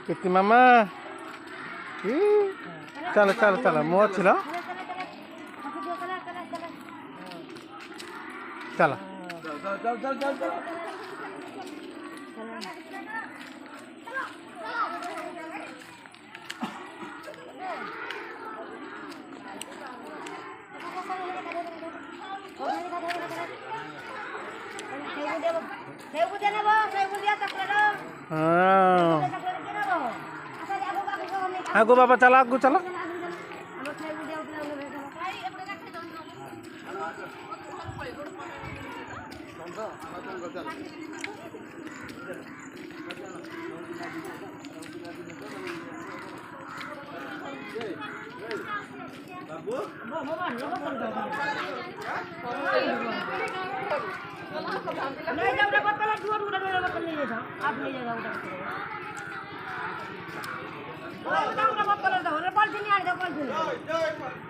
कितनी मामा चलो चलो चलो मुँह अच्छी लो चलो आगो बाबा चलो आगो चलो नहीं जब तक पता लग दूर उधर मेरा बतल नहीं था आप ले जाओ उधर उधर मत कर दो रे पाल नहीं आ जाओ पाल